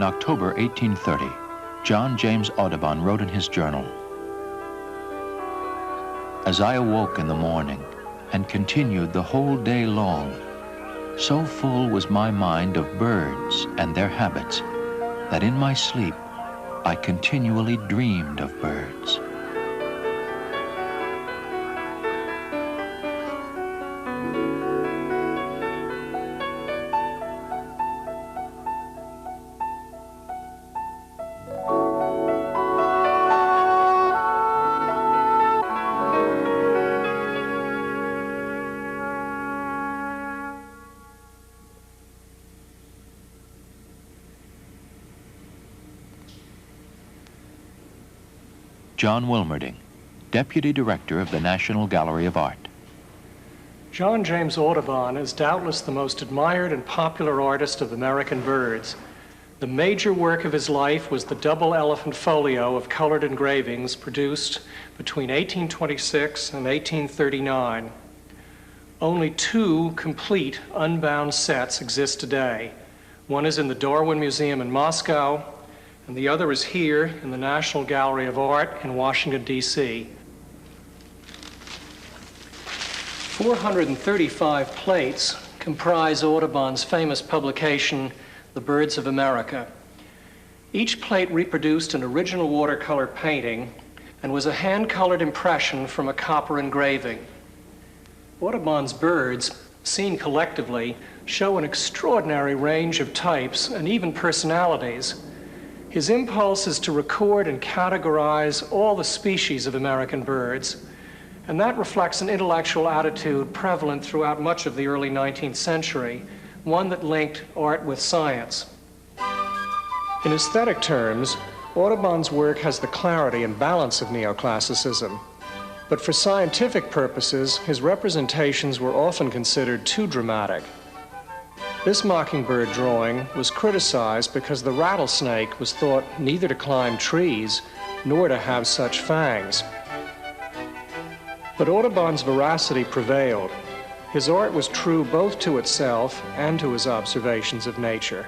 In October 1830, John James Audubon wrote in his journal, "As I awoke in the morning and continued the whole day long, so full was my mind of birds and their habits that in my sleep I continually dreamed of birds." John Wilmerding, Deputy Director of the National Gallery of Art. John James Audubon is doubtless the most admired and popular artist of American birds. The major work of his life was the double elephant folio of colored engravings produced between 1826 and 1839. Only two complete unbound sets exist today. One is in the Darwin Museum in Moscow, and the other is here in the National Gallery of Art in Washington, D.C. 435 plates comprise Audubon's famous publication, The Birds of America. Each plate reproduced an original watercolor painting and was a hand-colored impression from a copper engraving. Audubon's birds, seen collectively, show an extraordinary range of types and even personalities. His impulse is to record and categorize all the species of American birds, and that reflects an intellectual attitude prevalent throughout much of the early 19th century, one that linked art with science. In aesthetic terms, Audubon's work has the clarity and balance of neoclassicism, but for scientific purposes, his representations were often considered too dramatic. This mockingbird drawing was criticized because the rattlesnake was thought neither to climb trees nor to have such fangs. But Audubon's veracity prevailed. His art was true both to itself and to his observations of nature.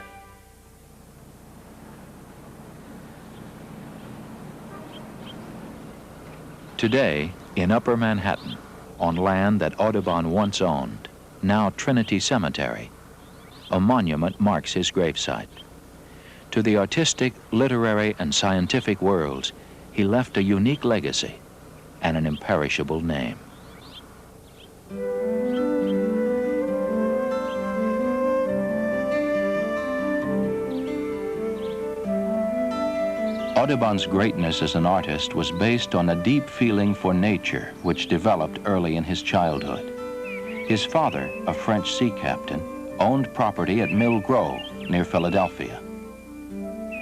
Today, in Upper Manhattan, on land that Audubon once owned, now Trinity Cemetery, a monument marks his gravesite. To the artistic, literary, and scientific worlds, he left a unique legacy and an imperishable name. Audubon's greatness as an artist was based on a deep feeling for nature which developed early in his childhood. His father, a French sea captain, owned property at Mill Grove near Philadelphia.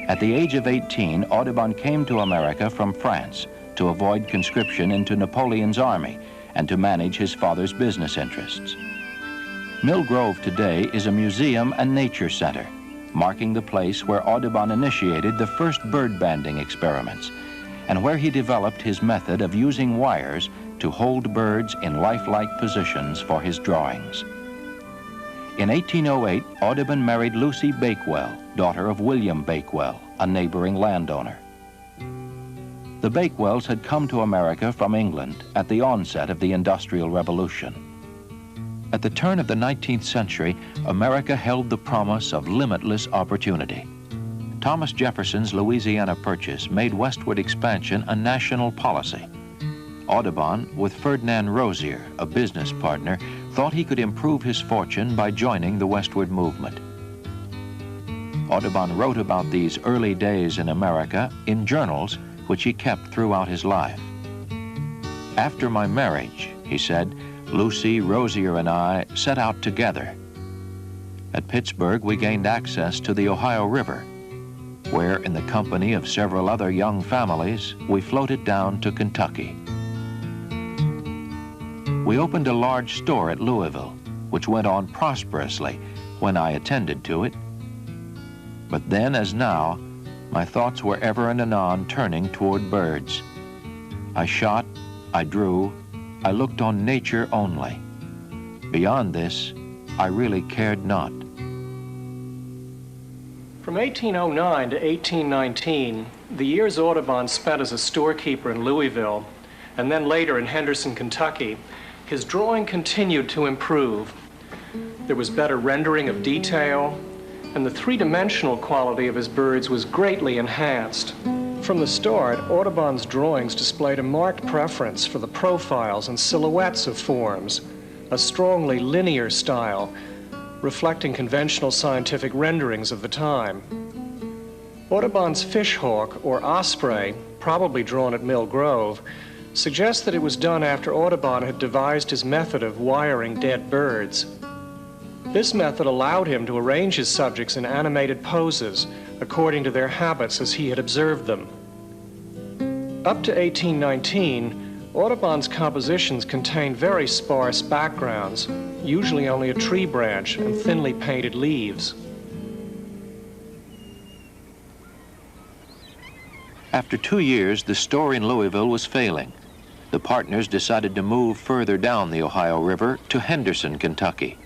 At the age of 18, Audubon came to America from France to avoid conscription into Napoleon's army and to manage his father's business interests. Mill Grove today is a museum and nature center, marking the place where Audubon initiated the first bird banding experiments and where he developed his method of using wires to hold birds in lifelike positions for his drawings. In 1808, Audubon married Lucy Bakewell, daughter of William Bakewell, a neighboring landowner. The Bakewells had come to America from England at the onset of the Industrial Revolution. At the turn of the 19th century, America held the promise of limitless opportunity. Thomas Jefferson's Louisiana Purchase made westward expansion a national policy. Audubon, with Ferdinand Rozier, a business partner, thought he could improve his fortune by joining the westward movement. Audubon wrote about these early days in America in journals which he kept throughout his life. "After my marriage," he said, "Lucy, Rozier, and I set out together. At Pittsburgh, we gained access to the Ohio River, where, in the company of several other young families, we floated down to Kentucky. We opened a large store at Louisville, which went on prosperously when I attended to it. But then, as now, my thoughts were ever and anon turning toward birds. I shot, I drew, I looked on nature only. Beyond this, I really cared not." From 1809 to 1819, the years Audubon spent as a storekeeper in Louisville, and then later in Henderson, Kentucky, his drawing continued to improve. There was better rendering of detail, and the three-dimensional quality of his birds was greatly enhanced. From the start, Audubon's drawings displayed a marked preference for the profiles and silhouettes of forms, a strongly linear style, reflecting conventional scientific renderings of the time. Audubon's fishhawk, or osprey, probably drawn at Mill Grove, suggests that it was done after Audubon had devised his method of wiring dead birds. This method allowed him to arrange his subjects in animated poses according to their habits as he had observed them. Up to 1819, Audubon's compositions contained very sparse backgrounds, usually only a tree branch and thinly painted leaves. After 2 years, the store in Louisville was failing. The partners decided to move further down the Ohio River to Henderson, Kentucky.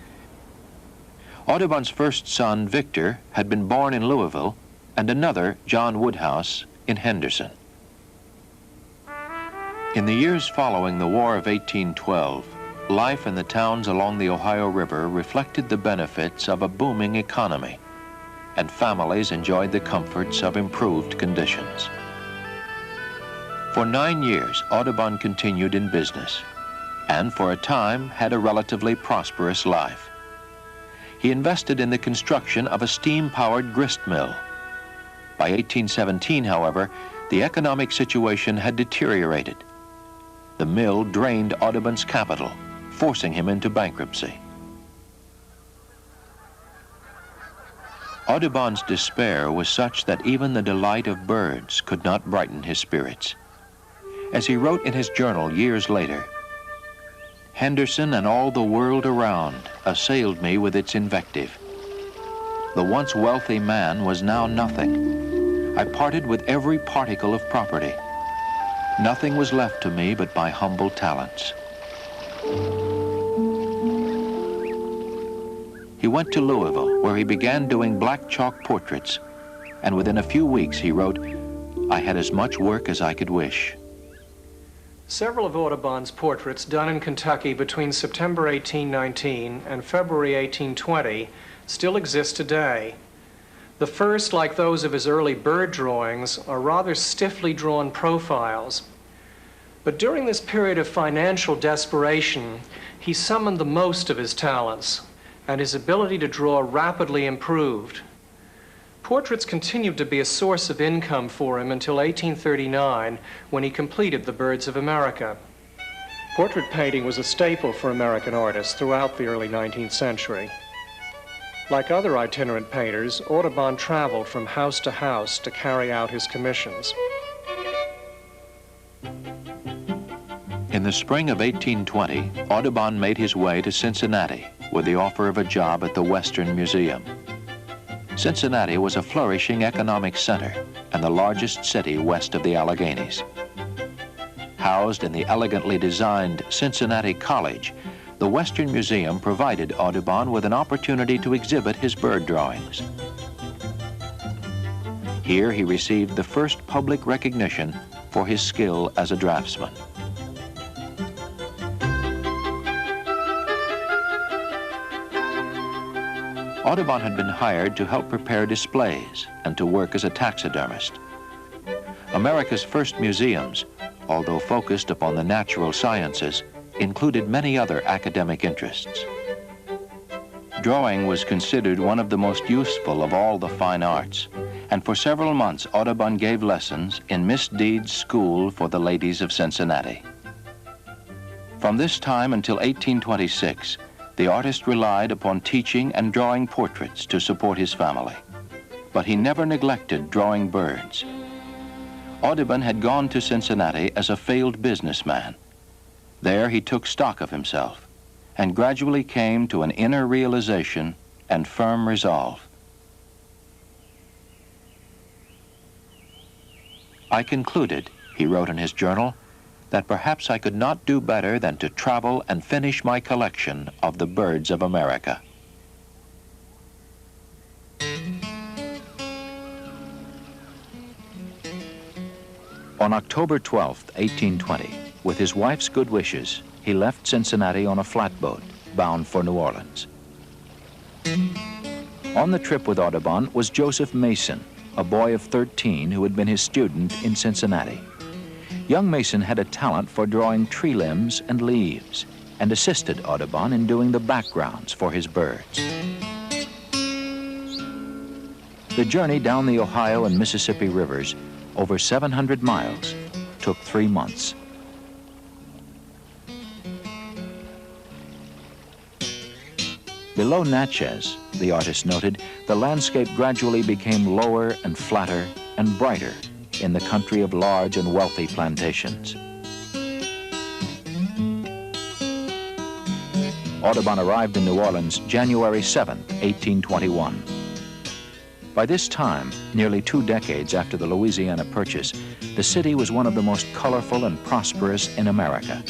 Audubon's first son, Victor, had been born in Louisville, and another, John Woodhouse, in Henderson. In the years following the War of 1812, life in the towns along the Ohio River reflected the benefits of a booming economy, and families enjoyed the comforts of improved conditions. For 9 years, Audubon continued in business, and for a time had a relatively prosperous life. He invested in the construction of a steam-powered grist mill. By 1817, however, the economic situation had deteriorated. The mill drained Audubon's capital, forcing him into bankruptcy. Audubon's despair was such that even the delight of birds could not brighten his spirits. As he wrote in his journal years later, "Henderson and all the world around assailed me with its invective. The once wealthy man was now nothing. I parted with every particle of property. Nothing was left to me but my humble talents." He went to Louisville, where he began doing black chalk portraits, and within a few weeks he wrote, "I had as much work as I could wish." Several of Audubon's portraits done in Kentucky between September 1819 and February 1820 still exist today. The first, like those of his early bird drawings, are rather stiffly drawn profiles. But during this period of financial desperation, he summoned the most of his talents, and his ability to draw rapidly improved. Portraits continued to be a source of income for him until 1839, when he completed the Birds of America. Portrait painting was a staple for American artists throughout the early 19th century. Like other itinerant painters, Audubon traveled from house to house to carry out his commissions. In the spring of 1820, Audubon made his way to Cincinnati with the offer of a job at the Western Museum. Cincinnati was a flourishing economic center and the largest city west of the Alleghenies. Housed in the elegantly designed Cincinnati College, the Western Museum provided Audubon with an opportunity to exhibit his bird drawings. Here he received the first public recognition for his skill as a draftsman. Audubon had been hired to help prepare displays and to work as a taxidermist. America's first museums, although focused upon the natural sciences, included many other academic interests. Drawing was considered one of the most useful of all the fine arts, and for several months Audubon gave lessons in Miss Deed's School for the Ladies of Cincinnati. From this time until 1826, the artist relied upon teaching and drawing portraits to support his family. But he never neglected drawing birds. Audubon had gone to Cincinnati as a failed businessman. There he took stock of himself and gradually came to an inner realization and firm resolve. "I concluded," he wrote in his journal, "that perhaps I could not do better than to travel and finish my collection of the birds of America." On October 12, 1820, with his wife's good wishes, he left Cincinnati on a flatboat bound for New Orleans. On the trip with Audubon was Joseph Mason, a boy of 13 who had been his student in Cincinnati. Young Mason had a talent for drawing tree limbs and leaves and assisted Audubon in doing the backgrounds for his birds. The journey down the Ohio and Mississippi rivers, over 700 miles, took 3 months. Below Natchez, the artist noted, the landscape gradually became lower and flatter and brighter in the country of large and wealthy plantations. Audubon arrived in New Orleans January 7, 1821. By this time, nearly 2 decades after the Louisiana Purchase, the city was one of the most colorful and prosperous in America,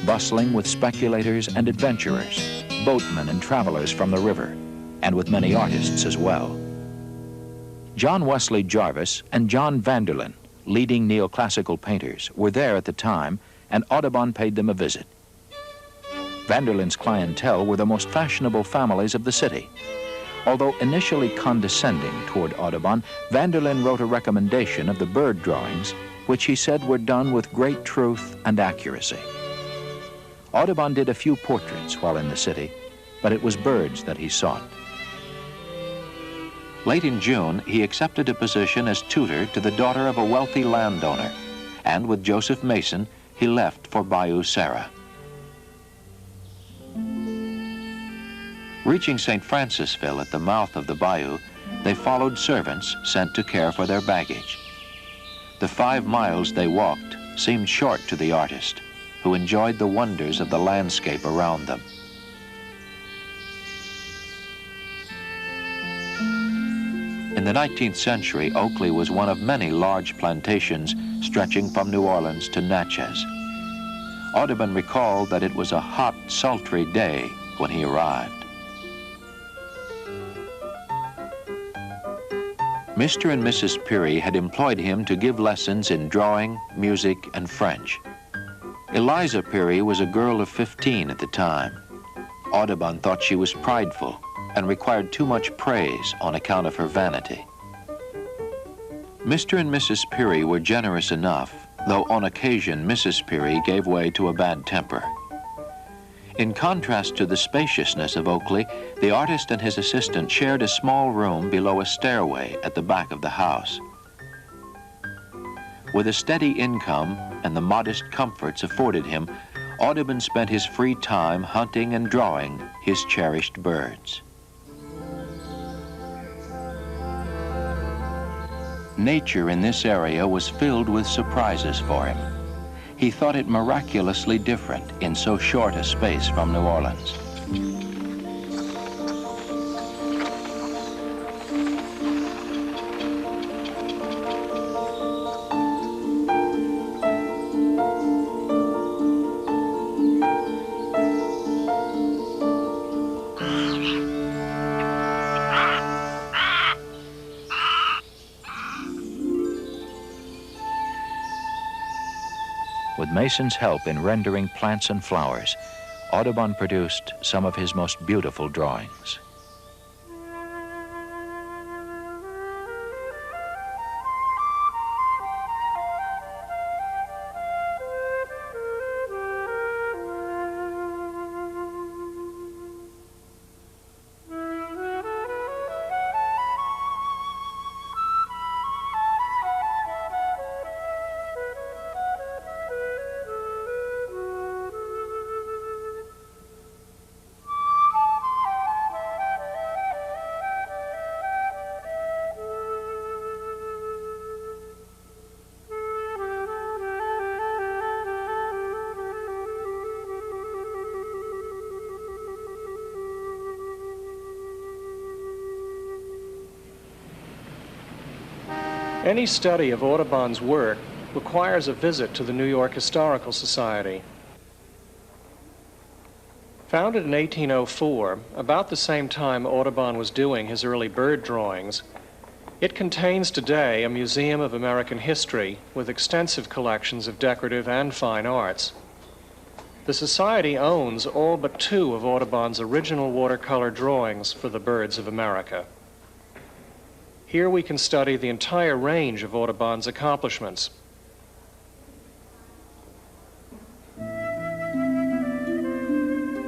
bustling with speculators and adventurers, boatmen and travelers from the river, and with many artists as well. John Wesley Jarvis and John Vanderlyn, leading neoclassical painters, were there at the time, and Audubon paid them a visit. Vanderlyn's clientele were the most fashionable families of the city. Although initially condescending toward Audubon, Vanderlyn wrote a recommendation of the bird drawings, which he said were done with great truth and accuracy. Audubon did a few portraits while in the city, but it was birds that he sought. Late in June, he accepted a position as tutor to the daughter of a wealthy landowner, and with Joseph Mason, he left for Bayou Sara. Reaching St. Francisville at the mouth of the bayou, they followed servants sent to care for their baggage. The 5 miles they walked seemed short to the artist, who enjoyed the wonders of the landscape around them. In the 19th century, Oakley was one of many large plantations stretching from New Orleans to Natchez. Audubon recalled that it was a hot, sultry day when he arrived. Mr. and Mrs. Peary had employed him to give lessons in drawing, music, and French. Eliza Peary was a girl of 15 at the time. Audubon thought she was prideful and required too much praise on account of her vanity. Mr. and Mrs. Peary were generous enough, though on occasion Mrs. Peary gave way to a bad temper. In contrast to the spaciousness of Oakley, the artist and his assistant shared a small room below a stairway at the back of the house. With a steady income and the modest comforts afforded him, Audubon spent his free time hunting and drawing his cherished birds. Nature in this area was filled with surprises for him. He thought it miraculously different in so short a space from New Orleans. With Mason's help in rendering plants and flowers, Audubon produced some of his most beautiful drawings. Any study of Audubon's work requires a visit to the New York Historical Society. Founded in 1804, about the same time Audubon was doing his early bird drawings, It contains today a museum of American history with extensive collections of decorative and fine arts. The Society owns all but 2 of Audubon's original watercolor drawings for the birds of America. Here we can study the entire range of Audubon's accomplishments.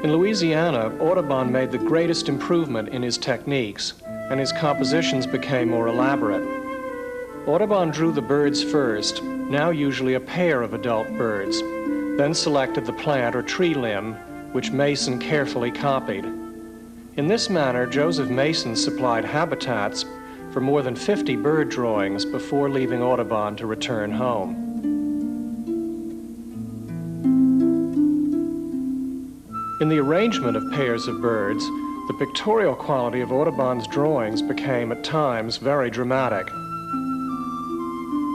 In Louisiana, Audubon made the greatest improvement in his techniques, and his compositions became more elaborate. Audubon drew the birds first, now usually a pair of adult birds, then selected the plant or tree limb, which Mason carefully copied. In this manner, Joseph Mason supplied habitats for more than 50 bird drawings before leaving Audubon to return home. In the arrangement of pairs of birds, the pictorial quality of Audubon's drawings became at times very dramatic.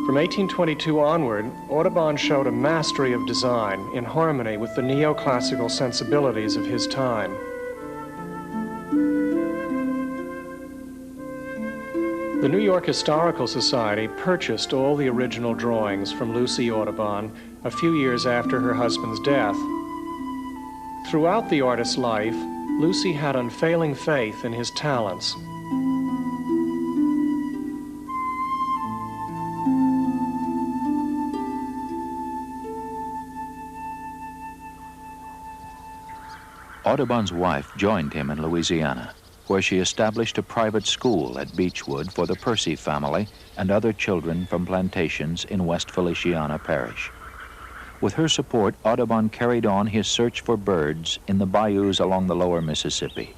From 1822 onward, Audubon showed a mastery of design in harmony with the neoclassical sensibilities of his time. The New York Historical Society purchased all the original drawings from Lucy Audubon a few years after her husband's death. Throughout the artist's life, Lucy had unfailing faith in his talents. Audubon's wife joined him in Louisiana, where she established a private school at Beechwood for the Percy family and other children from plantations in West Feliciana Parish. With her support, Audubon carried on his search for birds in the bayous along the lower Mississippi.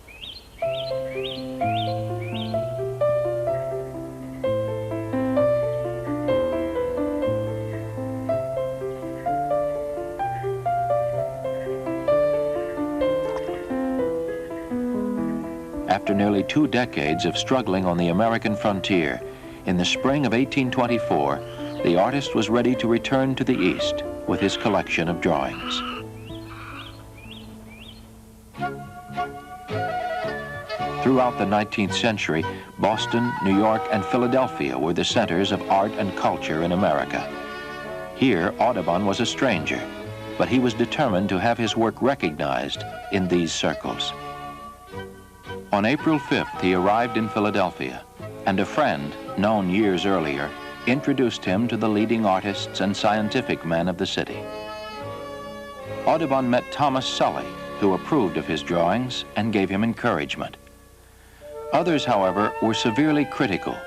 After nearly 2 decades of struggling on the American frontier, in the spring of 1824, the artist was ready to return to the East with his collection of drawings. Throughout the 19th century, Boston, New York, and Philadelphia were the centers of art and culture in America. Here, Audubon was a stranger, but he was determined to have his work recognized in these circles. On April 5th, he arrived in Philadelphia, and a friend, known years earlier, introduced him to the leading artists and scientific men of the city. Audubon met Thomas Sully, who approved of his drawings and gave him encouragement. Others, however, were severely critical.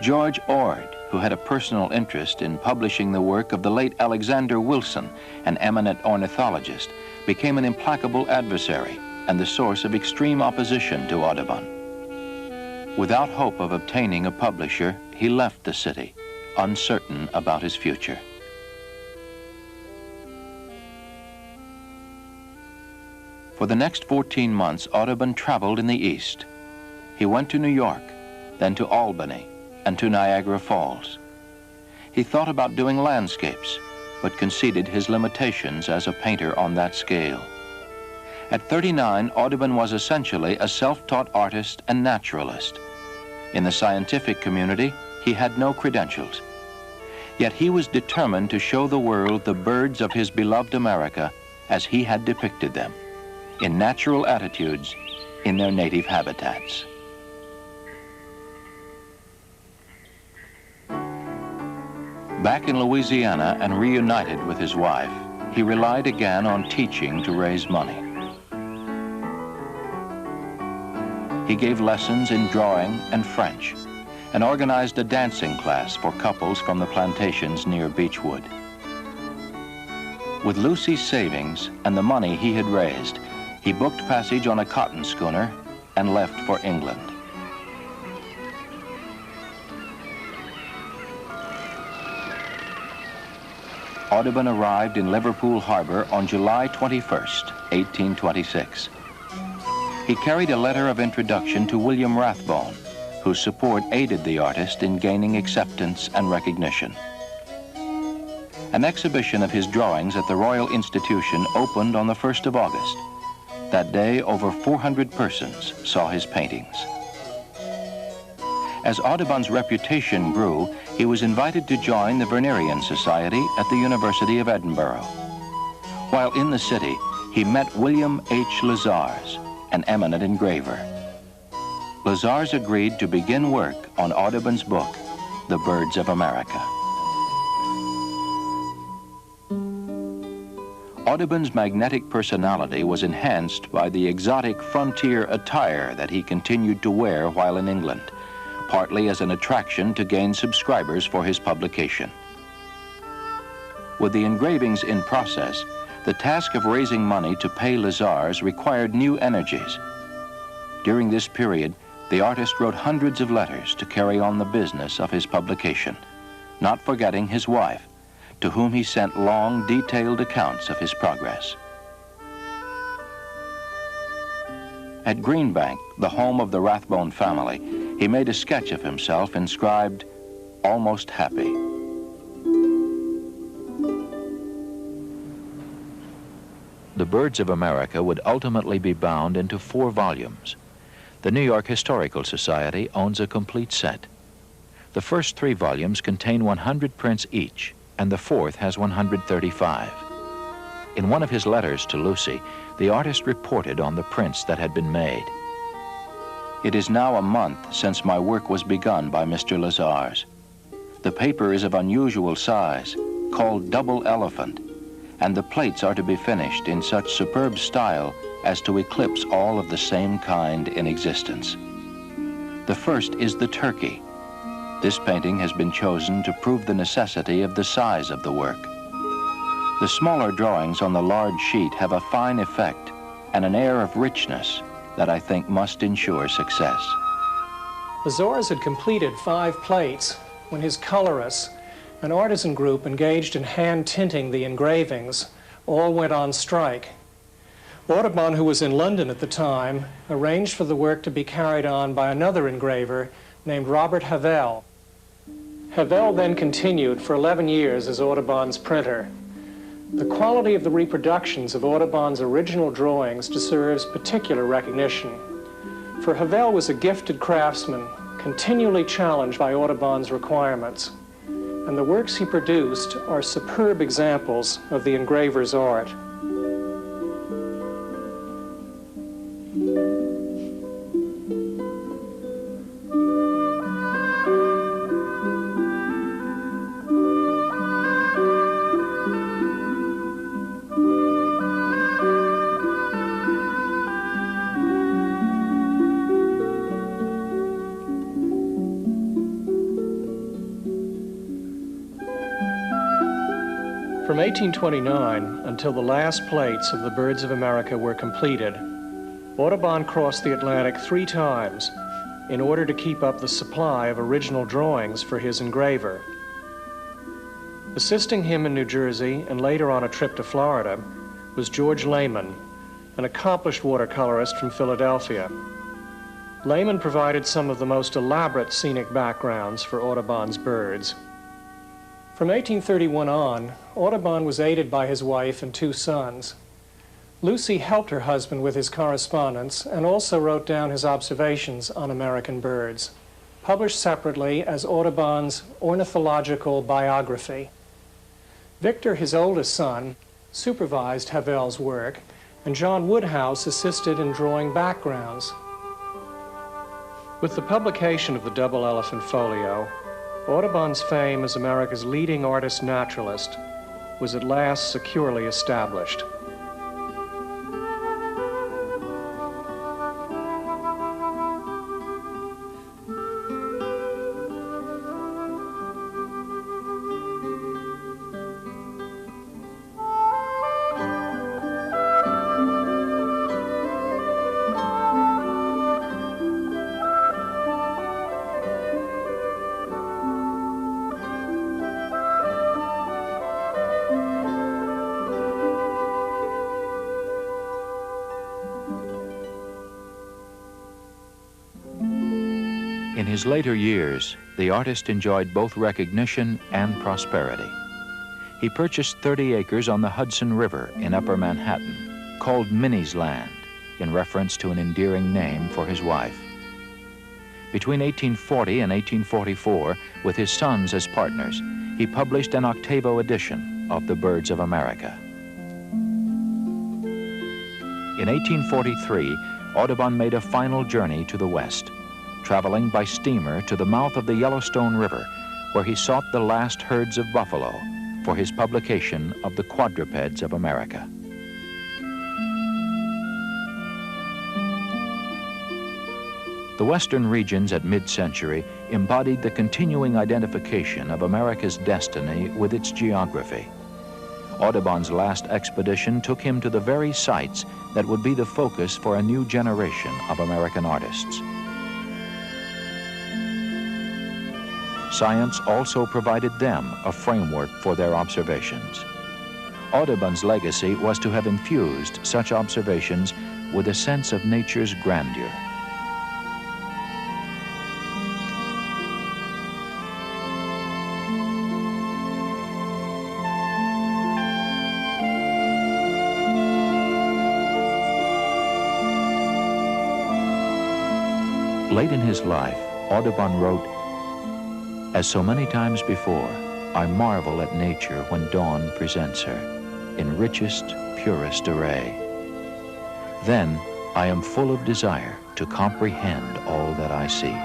George Ord, who had a personal interest in publishing the work of the late Alexander Wilson, an eminent ornithologist, became an implacable adversary and the source of extreme opposition to Audubon. Without hope of obtaining a publisher, he left the city, uncertain about his future. For the next 14 months, Audubon traveled in the East. He went to New York, then to Albany, and to Niagara Falls. He thought about doing landscapes, but conceded his limitations as a painter on that scale. At 39, Audubon was essentially a self-taught artist and naturalist. In the scientific community, he had no credentials. Yet he was determined to show the world the birds of his beloved America as he had depicted them, in natural attitudes, in their native habitats. Back in Louisiana and reunited with his wife, he relied again on teaching to raise money. He gave lessons in drawing and French, and organized a dancing class for couples from the plantations near Beechwood. With Lucy's savings and the money he had raised, he booked passage on a cotton schooner and left for England. Audubon arrived in Liverpool Harbor on July 21st, 1826. He carried a letter of introduction to William Rathbone, whose support aided the artist in gaining acceptance and recognition. An exhibition of his drawings at the Royal Institution opened on the 1st of August. That day, over 400 persons saw his paintings. As Audubon's reputation grew, he was invited to join the Wernerian Society at the University of Edinburgh. While in the city, he met William H. Lazars, an eminent engraver. Lazars agreed to begin work on Audubon's book, The Birds of America. Audubon's magnetic personality was enhanced by the exotic frontier attire that he continued to wear while in England, partly as an attraction to gain subscribers for his publication. With the engravings in process, the task of raising money to pay Lazars required new energies. During this period, the artist wrote hundreds of letters to carry on the business of his publication, not forgetting his wife, to whom he sent long, detailed accounts of his progress. At Greenbank, the home of the Rathbone family, he made a sketch of himself inscribed, "Almost Happy." The Birds of America would ultimately be bound into 4 volumes. The New York Historical Society owns a complete set. The first 3 volumes contain 100 prints each, and the 4th has 135. In one of his letters to Lucy, the artist reported on the prints that had been made. It is now a month since my work was begun by Mr. Lazars. The paper is of unusual size, called double elephant, and the plates are to be finished in such superb style as to eclipse all of the same kind in existence. The first is the turkey. This painting has been chosen to prove the necessity of the size of the work. The smaller drawings on the large sheet have a fine effect and an air of richness that I think must ensure success. Lazars had completed 5 plates when his colorists, an artisan group engaged in hand tinting the engravings, all went on strike. Audubon, who was in London at the time, arranged for the work to be carried on by another engraver named Robert Havel. Havel then continued for 11 years as Audubon's printer. The quality of the reproductions of Audubon's original drawings deserves particular recognition, for Havel was a gifted craftsman, continually challenged by Audubon's requirements, and the works he produced are superb examples of the engraver's art. From 1829 until the last plates of the Birds of America were completed, Audubon crossed the Atlantic 3 times in order to keep up the supply of original drawings for his engraver. Assisting him in New Jersey and later on a trip to Florida was George Lehman, an accomplished watercolorist from Philadelphia. Lehman provided some of the most elaborate scenic backgrounds for Audubon's birds. From 1831 on, Audubon was aided by his wife and 2 sons. Lucy helped her husband with his correspondence and also wrote down his observations on American birds, published separately as Audubon's Ornithological Biography. Victor, his oldest son, supervised Havel's work, and John Woodhouse assisted in drawing backgrounds. With the publication of the Double Elephant Folio, Audubon's fame as America's leading artist-naturalist was at last securely established. In his later years, the artist enjoyed both recognition and prosperity. He purchased 30 acres on the Hudson River in Upper Manhattan, called Minnie's Land, in reference to an endearing name for his wife. Between 1840 and 1844, with his sons as partners, he published an octavo edition of The Birds of America. In 1843, Audubon made a final journey to the west, traveling by steamer to the mouth of the Yellowstone River, where he sought the last herds of buffalo for his publication of The Quadrupeds of America. The western regions at mid-century embodied the continuing identification of America's destiny with its geography. Audubon's last expedition took him to the very sites that would be the focus for a new generation of American artists. Science also provided them a framework for their observations. Audubon's legacy was to have infused such observations with a sense of nature's grandeur. Late in his life, Audubon wrote, "As so many times before, I marvel at nature when dawn presents her, in richest, purest array. Then I am full of desire to comprehend all that I see."